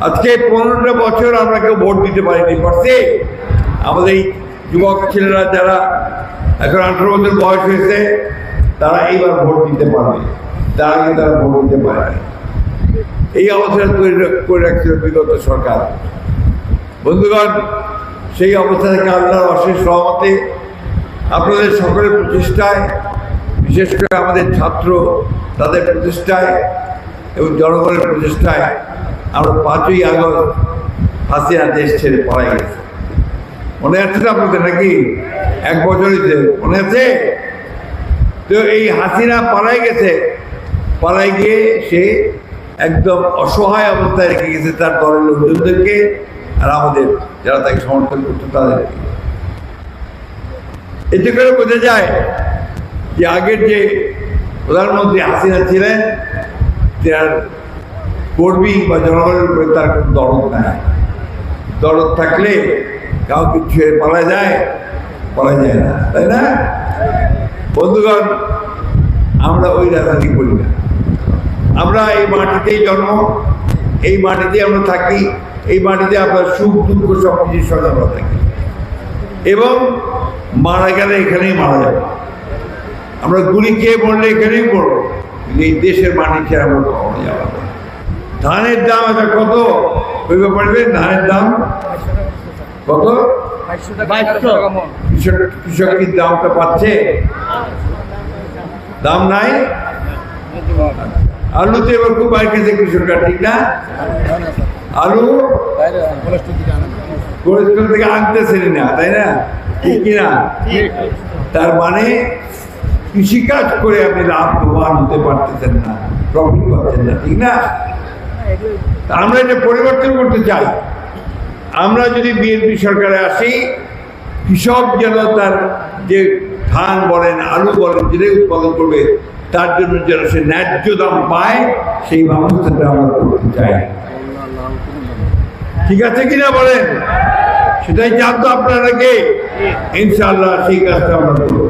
আজকে 15টা বছর আমরা কেউ ভোট দিতে পারিনি, পারছে? আমাদের এই যুবক ছেলেরা যারা এখন 18 বছর বয়স হয়েছে তারা এইবার ভোট দিতে পারবে, তার আগে তারা ভোট দিতে পারে। এই অবস্থা তৈরি করে রাখছিল বিগত সরকার। বন্ধুগণ, সেই অবস্থা থেকে আল্লাহর অশেষ রহমতে আপনাদের সকলের প্রচেষ্টায়, বিশেষ করে আমাদের ছাত্র তাদের প্রচেষ্টায় এবং জনগণের প্রচেষ্টায় আমরা 5ই আগস্ট হাসিনা দেশ ছেড়ে পালাই গেছে। মনে আছে তো আপনাদের নাকি? 1 বছর হয়েছে, মনে আছে? তো এই হাসিনা পালাই গেছে, পালাই গিয়ে সে একদম অসহায় অবস্থায় রেখে গেছে তার দলের লোকজনদেরকে আর আমাদের যারা তাকে সমর্থন করতো তাদেরকে। এতে করে বোঝা যায় যে আগের যে প্রধানমন্ত্রী হাসিনা ছিলেন তার কর্মী বা জনগণের উপরে তার কোনো দরদ নাই। দরদ থাকলে কাউকে ছেড়ে পালা যায় না, তাই না? বন্ধুগণ, আমরা ওই রাজনীতি করি না। আমরা এই মাটিতেই জন্ম, এই মাটিতে আমরা থাকি, এই মাটিতে আমরা সুখ দুঃখ সব কিছুর সঙ্গে আমরা থাকি এবং মারা গেলে এখানেই মারা যাবে। আমরা গুলি খেয়ে মরলে এখানেই পড়বো, এই দেশের মাটি ছেড়ে আমরা কখনো যাবো না। ধানের দাম এটা কত হইবে পারবে? ধানের দাম কত? কৃষক কি দামটা পাচ্ছে? দাম নাই। আলুতে এবার খুব বাইর খেয়েছে কৃষকরা, ঠিক না? আলু কোলেস্ট্রল থেকে আনতেছেন না, তাই না? ঠিক কিনা? তার মানে কৃষিকাজ করে আপনি লাভবান হতে পারতেছেন না, প্রফিট পাচ্ছেন না, ঠিক না? আমরা এটা পরিবর্তন করতে চাই। আমরা যদি বিএনপি সরকারে আসি, কৃষক যেন তার যে ধান বলেন, আলু বলেন, যেটাই উৎপাদন করবে তার জন্য যেন সে ন্যায্য দাম পায়, সেই ব্যবস্থাটা আমরা করতে চাই। ঠিক আছে কিনা বলেন? সেটাই জানতো আপনারা কে? ইনশাআল্লাহ সেই কাজটা আমরা করবো।